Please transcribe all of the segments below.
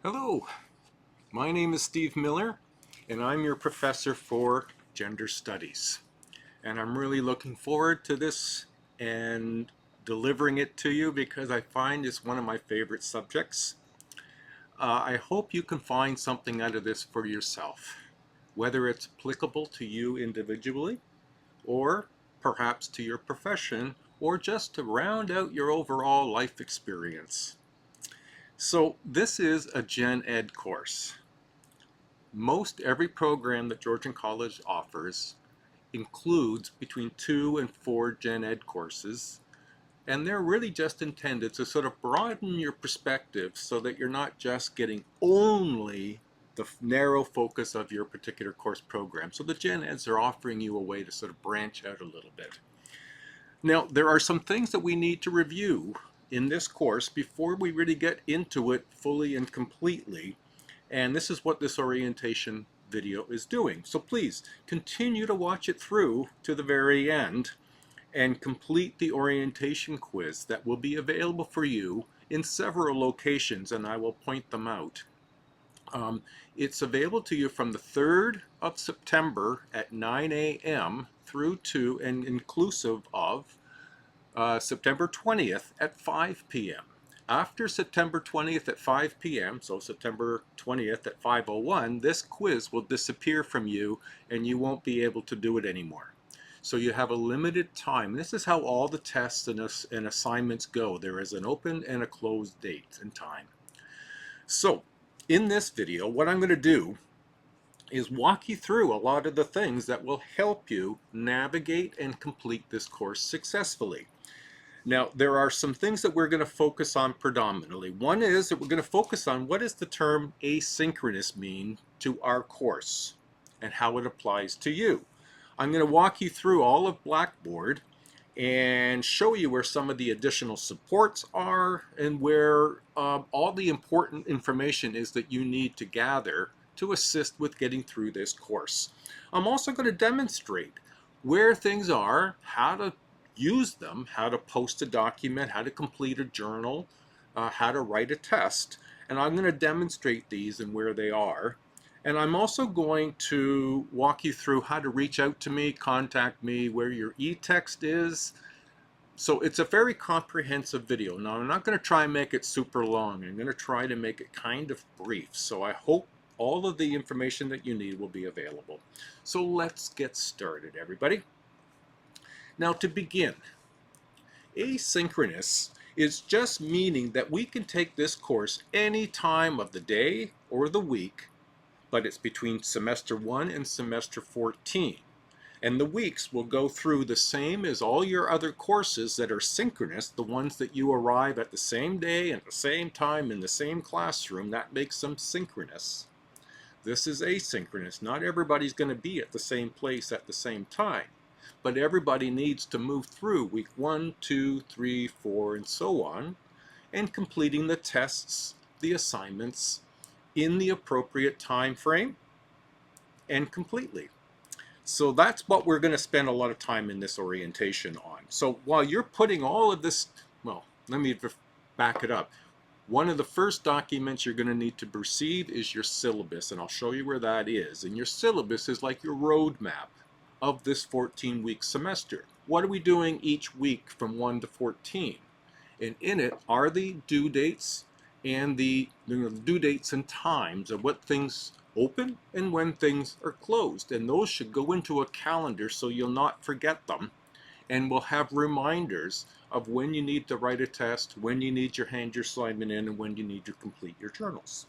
Hello, my name is Steve Miller, and I'm your professor for gender studies. And I'm really looking forward to this and delivering it to you because I find it's one of my favorite subjects. I hope you can find something out of this for yourself, whether it's applicable to you individually or perhaps to your profession or just to round out your overall life experience. So this is a Gen Ed course. Most every program that Georgian College offers includes between 2 and 4 Gen Ed courses, and they're really just intended to sort of broaden your perspective so that you're not just getting only the narrow focus of your particular course program. So the Gen Eds are offering you a way to sort of branch out a little bit. Now, there are some things that we need to review in this course before we really get into it fully and completely. And this is what this orientation video is doing. So please continue to watch it through to the very end and complete the orientation quiz that will be available for you in several locations, and I will point them out. It's available to you from the 3rd of September at 9 a.m. through to and inclusive of September 20th at 5 p.m. After September 20th at 5 p.m., so September 20th at 5:01, this quiz will disappear from you and you won't be able to do it anymore. So you have a limited time. This is how all the tests and assignments go. There is an open and a closed date and time. So in this video, what I'm going to do is walk you through a lot of the things that will help you navigate and complete this course successfully. Now, there are some things that we're going to focus on predominantly. One is that we're going to focus on what does the term asynchronous mean to our course and how it applies to you. I'm going to walk you through all of Blackboard and show you where some of the additional supports are and where all the important information is that you need to gather to assist with getting through this course. I'm also going to demonstrate where things are, how to use them, how to post a document, how to complete a journal, how to write a test, and I'm going to demonstrate these and where they are. And I'm also going to walk you through how to reach out to me, contact me, where your e-text is. So it's a very comprehensive video. Now, I'm not going to try and make it super long. I'm going to try to make it kind of brief. So I hope all of the information that you need will be available. So let's get started, everybody. Now, to begin, asynchronous is just meaning that we can take this course any time of the day or the week, but it's between semester 1 and semester 14. And the weeks will go through the same as all your other courses that are synchronous, the ones that you arrive at the same day, at the same time, in the same classroom. That makes them synchronous. This is asynchronous. Not everybody's going to be at the same place at the same time, but everybody needs to move through week 1, 2, 3, 4, and so on, and completing the tests, the assignments, in the appropriate time frame and completely. So that's what we're going to spend a lot of time in this orientation on. So while you're putting all of this, well, let me back it up. One of the first documents you're going to need to receive is your syllabus, and I'll show you where that is. And your syllabus is like your roadmap of this 14-week semester. What are we doing each week from 1 to 14? And in it are the due dates and the due dates and times of what things open and when things are closed. And those should go into a calendar so you'll not forget them. And we'll have reminders of when you need to write a test, when you need to hand your assignment in, and when you need to complete your journals.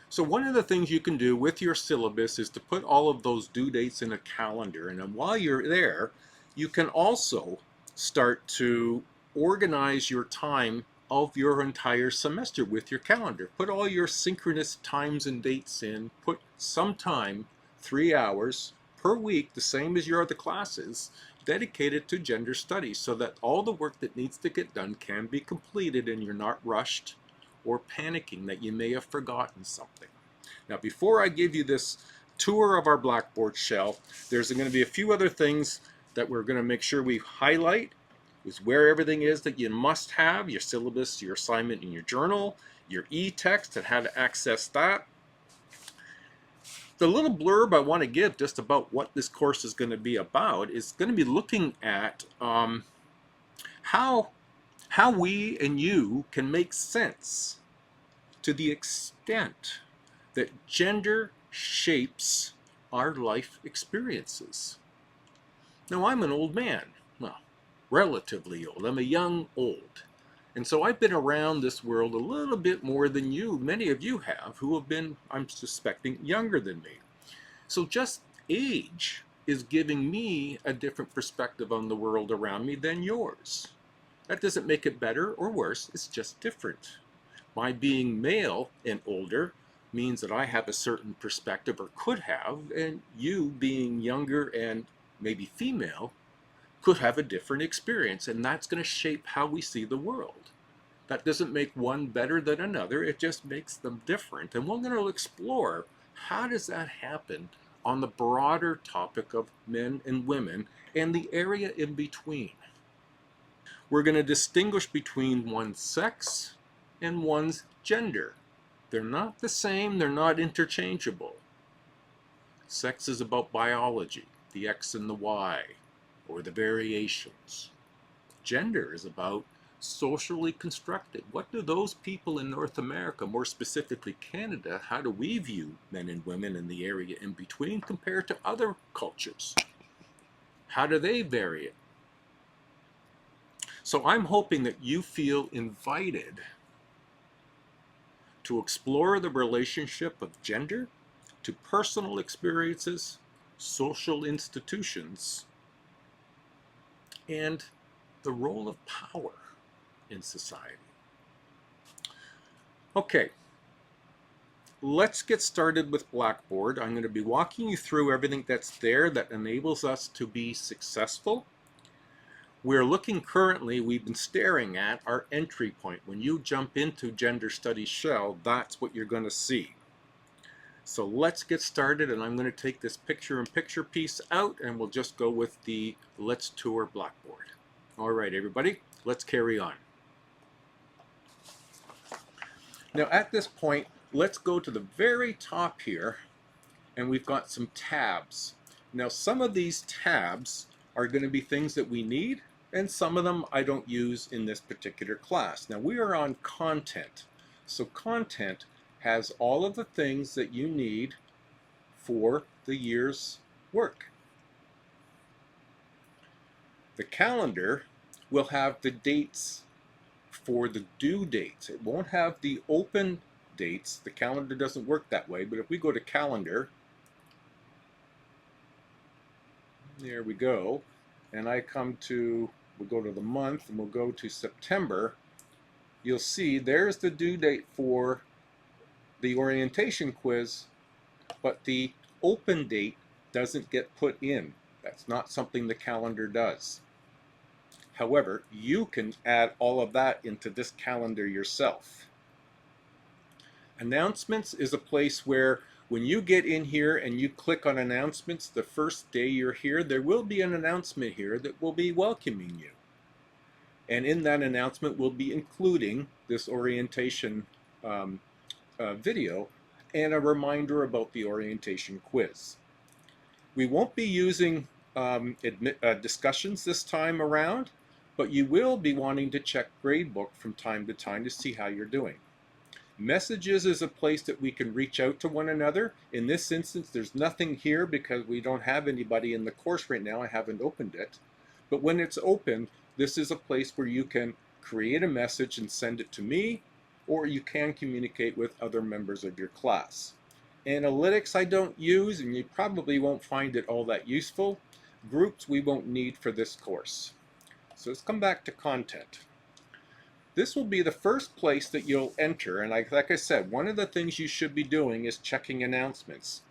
So one of the things you can do with your syllabus is to put all of those due dates in a calendar. And then while you're there, you can also start to organize your time of your entire semester with your calendar. Put all your synchronous times and dates in. Put some time, 3 hours per week, the same as your other classes, dedicated to gender studies so that all the work that needs to get done can be completed and you're not rushed or panicking that you may have forgotten something. Now, before I give you this tour of our Blackboard shell, there's going to be a few other things that we're going to make sure we highlight is where everything is that you must have, your syllabus, your assignment in your journal, your e-text and how to access that. The little blurb I want to give just about what this course is going to be about is going to be looking at how we and you can make sense to the extent that gender shapes our life experiences. Now, I'm an old man. Well, relatively old. I'm a young old. And so I've been around this world a little bit more than you, many of you have, who have been, I'm suspecting, younger than me. So just age is giving me a different perspective on the world around me than yours. That doesn't make it better or worse, it's just different. My being male and older means that I have a certain perspective, or could have, and you being younger and maybe female could have a different experience, and that's going to shape how we see the world. That doesn't make one better than another, it just makes them different. And we're going to explore how does that happen on the broader topic of men and women and the area in between. We're going to distinguish between one's sex and one's gender. They're not the same, they're not interchangeable. Sex is about biology, the X and the Y, or the variations. Gender is about socially constructed. What do those people in North America, more specifically Canada, how do we view men and women in the area in between compared to other cultures? How do they vary it? So I'm hoping that you feel invited to explore the relationship of gender to personal experiences, social institutions, and the role of power in society. Okay, let's get started with Blackboard. I'm going to be walking you through everything that's there that enables us to be successful. We're looking currently, we've been staring at our entry point. When you jump into Gender Studies Shell, that's what you're going to see. So let's get started, and I'm going to take this picture-in-picture piece out, and we'll just go with the Let's Tour Blackboard. All right, everybody, let's carry on. Now at this point, let's go to the very top here, and we've got some tabs. Now some of these tabs are going to be things that we need, and some of them I don't use in this particular class. Now we are on content. So content has all of the things that you need for the year's work. The calendar will have the dates for the due dates. It won't have the open dates. The calendar doesn't work that way, but if we go to calendar, there we go, and I come to, we'll go to the month, and we'll go to September, you'll see there's the due date for the orientation quiz, but the open date doesn't get put in. That's not something the calendar does. However, you can add all of that into this calendar yourself. Announcements is a place where when you get in here and you click on announcements the first day you're here, there will be an announcement here that will be welcoming you. And in that announcement we'll be including this orientation video and a reminder about the orientation quiz. We won't be using discussions this time around, but you will be wanting to check gradebook from time to time to see how you're doing. Messages is a place that we can reach out to one another. In this instance, there's nothing here because we don't have anybody in the course right now. I haven't opened it. But when it's open, this is a place where you can create a message and send it to me, or you can communicate with other members of your class. Analytics I don't use, and you probably won't find it all that useful. Groups we won't need for this course. So let's come back to content. This will be the first place that you'll enter, and like I said, one of the things you should be doing is checking announcements,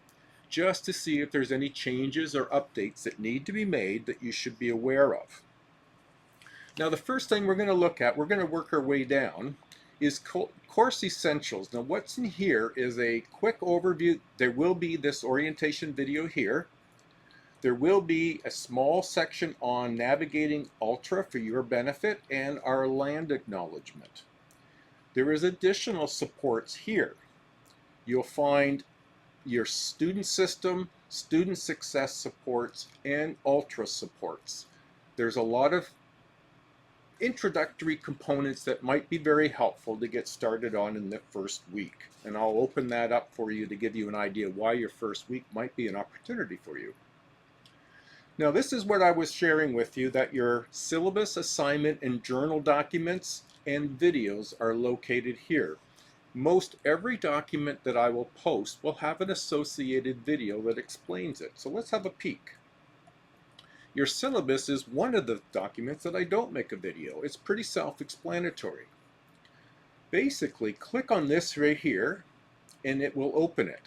just to see if there's any changes or updates that need to be made that you should be aware of. Now the first thing we're going to look at, we're going to work our way down, is course essentials. Now what's in here is a quick overview. There will be this orientation video here. There will be a small section on navigating Ultra for your benefit and our land acknowledgement. There is additional supports here. You'll find your student system, student success supports, and Ultra supports. There's a lot of introductory components that might be very helpful to get started on in the first week. And I'll open that up for you to give you an idea why your first week might be an opportunity for you. Now, this is what I was sharing with you, that your syllabus, assignment, and journal documents and videos are located here. Most every document that I will post will have an associated video that explains it. So let's have a peek. Your syllabus is one of the documents that I don't make a video. It's pretty self-explanatory. Basically, click on this right here and it will open it.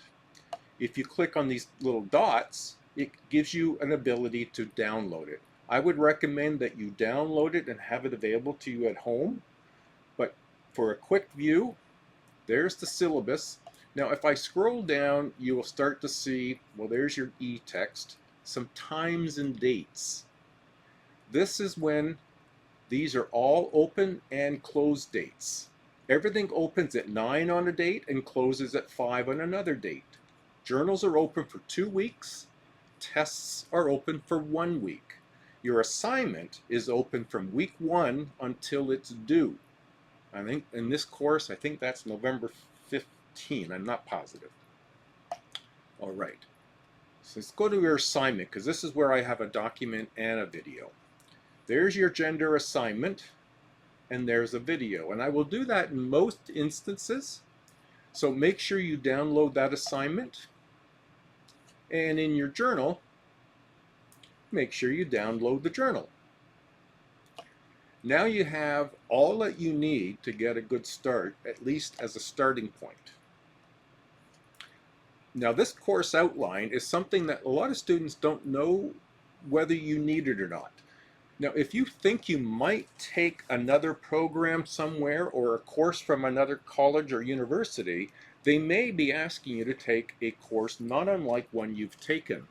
If you click on these little dots, it gives you an ability to download it. I would recommend that you download it and have it available to you at home. But for a quick view, there's the syllabus. Now, if I scroll down, you will start to see, well, there's your e-text, some times and dates. This is when these are all open and close dates. Everything opens at 9 on a date and closes at 5 on another date. Journals are open for 2 weeks. Tests are open for 1 week. Your assignment is open from week 1 until it's due. I think in this course, I think that's November 15. I'm not positive. All right. So let's go to your assignment, because this is where I have a document and a video. There's your gender assignment, and there's a video. And I will do that in most instances. So make sure you download that assignment. And in your journal, make sure you download the journal. Now you have all that you need to get a good start, at least as a starting point. Now, this course outline is something that a lot of students don't know whether you need it or not. Now, if you think you might take another program somewhere or a course from another college or university, they may be asking you to take a course not unlike one you've taken.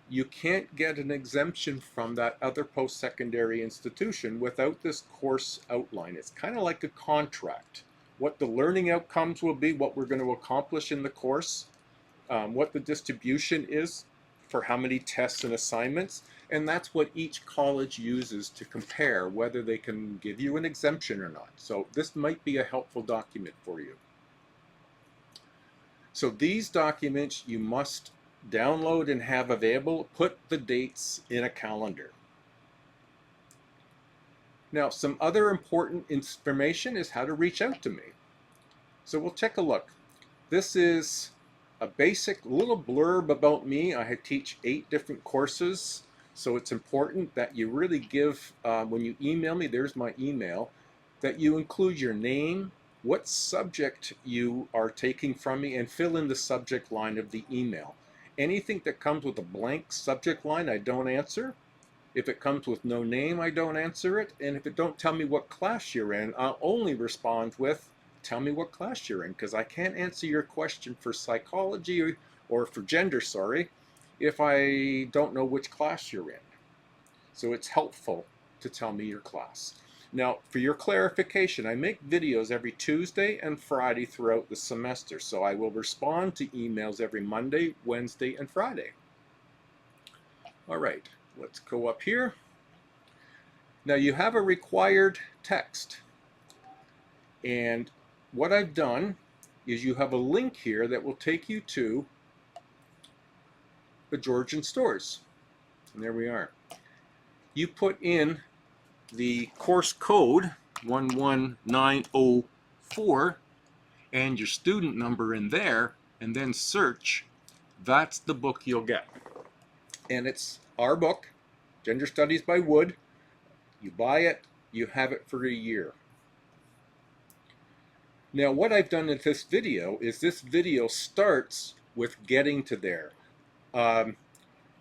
You can't get an exemption from that other post-secondary institution without this course outline. It's kind of like a contract. What the learning outcomes will be, what we're going to accomplish in the course, what the distribution is for how many tests and assignments, and that's what each college uses to compare whether they can give you an exemption or not. So this might be a helpful document for you. So these documents you must download and have available. Put the dates in a calendar. Now, some other important information is how to reach out to me. So we'll take a look. This is a basic little blurb about me. I teach 8 different courses, so it's important that you really give, when you email me, there's my email, that you include your name, what subject you are taking from me, and fill in the subject line of the email. Anything that comes with a blank subject line, I don't answer. If it comes with no name, I don't answer it. And if it don't tell me what class you're in, I'll only respond with, tell me what class you're in, because I can't answer your question for psychology or for gender, if I don't know which class you're in. So it's helpful to tell me your class. Now, for your clarification, I make videos every Tuesday and Friday throughout the semester, so I will respond to emails every Monday, Wednesday, and Friday. All right, let's go up here. Now, you have a required text, and what I've done is you have a link here that will take you to the Georgian stores. And there we are. You put in the course code 11904 and your student number in there, and then search. That's the book you'll get. And it's our book, Gender Studies by Wood. You buy it, you have it for a year. Now, what I've done in this video is this video starts with getting to there.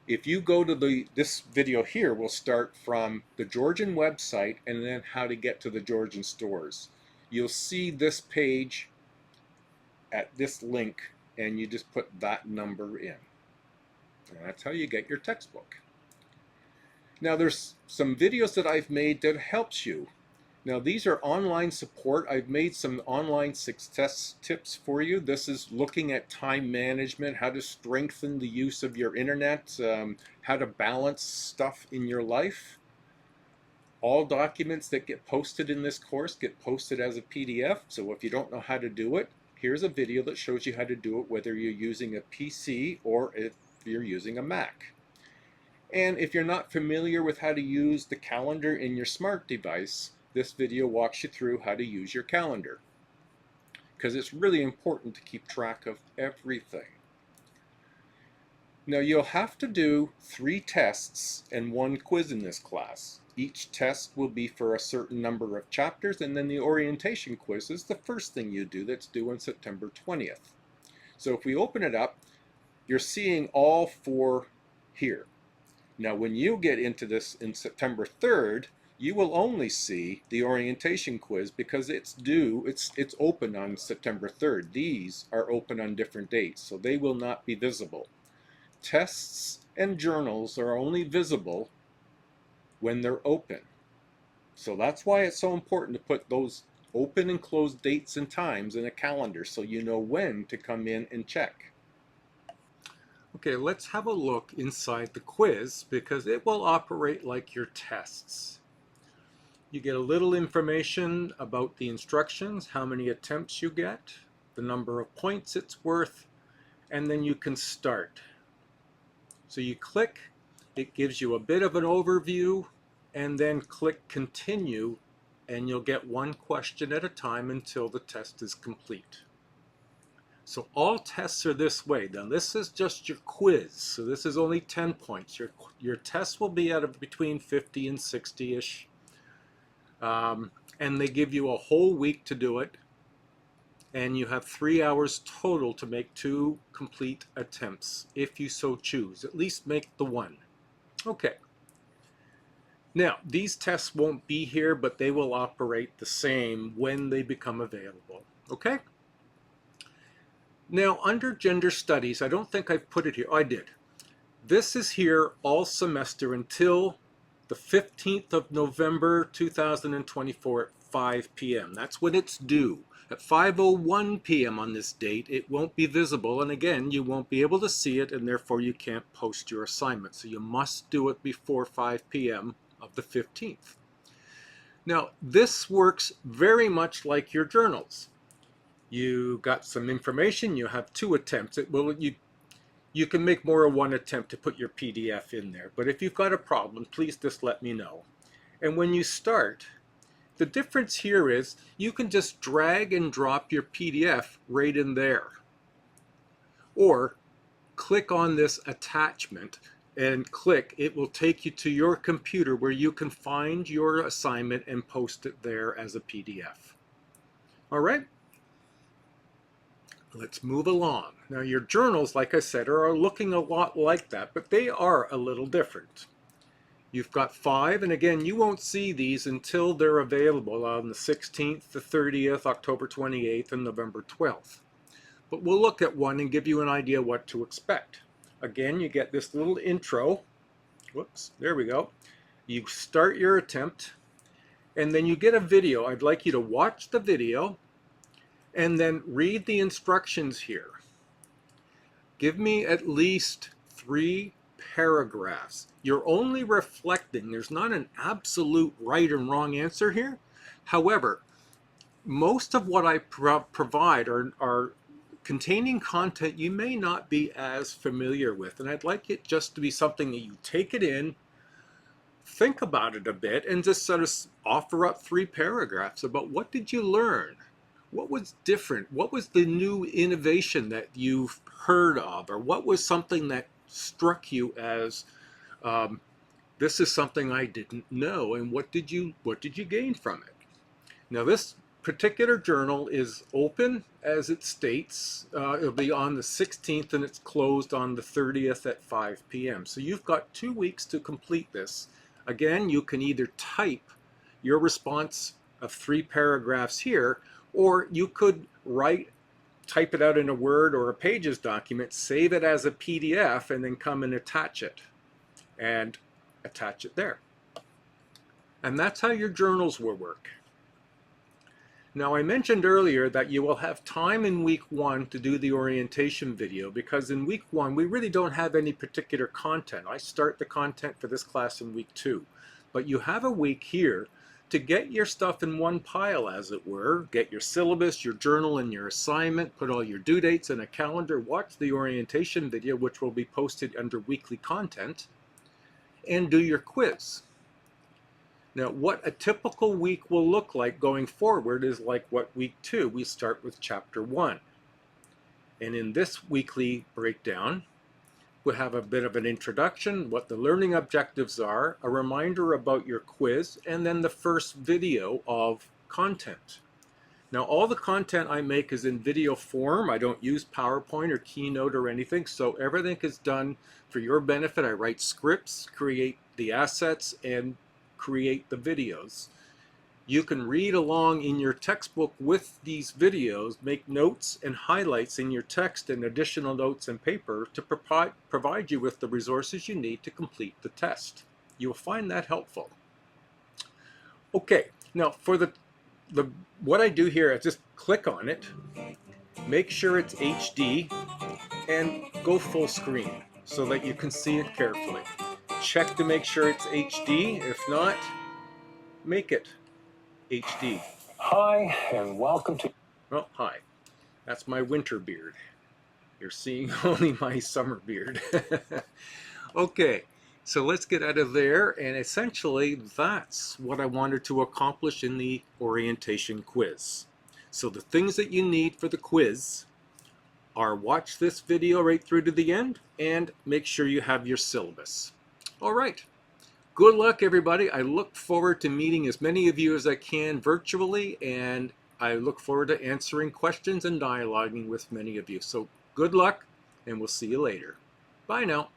If you go to this video here, will start from the Georgian website and then how to get to the Georgian stores. You'll see this page at this link, and you just put that number in. And that's how you get your textbook. Now there's some videos that I've made that helps you. Now these are online support. I've made some online success tips for you. This is looking at time management, how to strengthen the use of your internet, how to balance stuff in your life. All documents that get posted in this course get posted as a PDF. So if you don't know how to do it, here's a video that shows you how to do it, whether you're using a PC or if you're using a Mac. And if you're not familiar with how to use the calendar in your smart device, this video walks you through how to use your calendar, because it's really important to keep track of everything. Now you'll have to do 3 tests and 1 quiz in this class. Each test will be for a certain number of chapters, and then the orientation quiz is the first thing you do that's due on September 20th. So if we open it up, you're seeing all 4 here. Now when you get into this in September 3rd, you will only see the orientation quiz because it's open on September 3rd. These are open on different dates, so they will not be visible. Tests and journals are only visible when they're open. So that's why it's so important to put those open and closed dates and times in a calendar so you know when to come in and check. Okay, let's have a look inside the quiz because it will operate like your tests. You get a little information about the instructions, how many attempts you get, the number of points it's worth, and then you can start. So you click, it gives you a bit of an overview, and then click continue, and you'll get 1 question at a time until the test is complete. So all tests are this way. Now this is just your quiz, so this is only 10 points. Your test will be out of between 50 and 60-ish. And they give you a whole week to do it. And you have 3 hours total to make 2 complete attempts, if you so choose. At least make the 1. Okay. Now, these tests won't be here, but they will operate the same when they become available. Okay? Now, under Gender Studies, I don't think I've put it here. Oh, I did. This is here all semester until the 15th of November 2024 at 5 p.m. That's when it's due. At 5:01 p.m. on this date, it won't be visible, and again, you won't be able to see it, and therefore you can't post your assignment. So you must do it before 5 p.m. of the 15th. Now, this works very much like your journals. You got some information, you have 2 attempts. You can make more than 1 attempt to put your PDF in there, but if you've got a problem, please just let me know. And when you start, the difference here is you can just drag and drop your PDF right in there. Or click on this attachment and click, it will take you to your computer where you can find your assignment and post it there as a PDF. All right? Let's move along. Now your journals, like I said, are looking a lot like that, but they are a little different. You've got 5, and again, you won't see these until they're available on the 16th, the 30th, October 28th, and November 12th. But we'll look at one and give you an idea what to expect. Again, you get this little intro. Whoops, there we go. You start your attempt, and then you get a video. I'd like you to watch the video and then read the instructions here. Give me at least 3 paragraphs. You're only reflecting. There's not an absolute right and wrong answer here. However, most of what I provide are containing content you may not be as familiar with, and I'd like it just to be something that you take it in, think about it a bit, and just sort of offer up 3 paragraphs about what did you learn? What was different? What was the new innovation that you've heard of? Or what was something that struck you as, this is something I didn't know, and what did you gain from it? Now this particular journal is open as it states. It'll be on the 16th and it's closed on the 30th at 5 p.m. So you've got 2 weeks to complete this. Again, you can either type your response of 3 paragraphs here, or you could write type it out in a Word or a Pages document, save it as a PDF, and then come and attach it there. And that's how your journals will work. Now, I mentioned earlier that you will have time in week 1 to do the orientation video, because in week 1 we really don't have any particular content. I start the content for this class in week 2. But you have a week here to get your stuff in one pile, as it were. Get your syllabus, your journal, and your assignment, put all your due dates in a calendar, watch the orientation video, which will be posted under weekly content, and do your quiz. Now, what a typical week will look like going forward is like what week 2, we start with chapter 1. And in this weekly breakdown, we'll have a bit of an introduction, what the learning objectives are, a reminder about your quiz, and then the first video of content. Now, all the content I make is in video form. I don't use PowerPoint or Keynote or anything, so everything is done for your benefit. I write scripts, create the assets, and create the videos. You can read along in your textbook with these videos, make notes and highlights in your text and additional notes and paper to provide you with the resources you need to complete the test. You'll find that helpful. Okay, now for what I do here, I just click on it, make sure it's HD, and go full screen so that you can see it carefully. Check to make sure it's HD. If not, make it HD. Hi, and welcome to... Well, hi. That's my winter beard. You're seeing only my summer beard. Okay, so let's get out of there, and essentially that's what I wanted to accomplish in the orientation quiz. So the things that you need for the quiz are watch this video right through to the end and make sure you have your syllabus. All right. Good luck, everybody. I look forward to meeting as many of you as I can virtually, and I look forward to answering questions and dialoguing with many of you. So good luck, and we'll see you later. Bye now.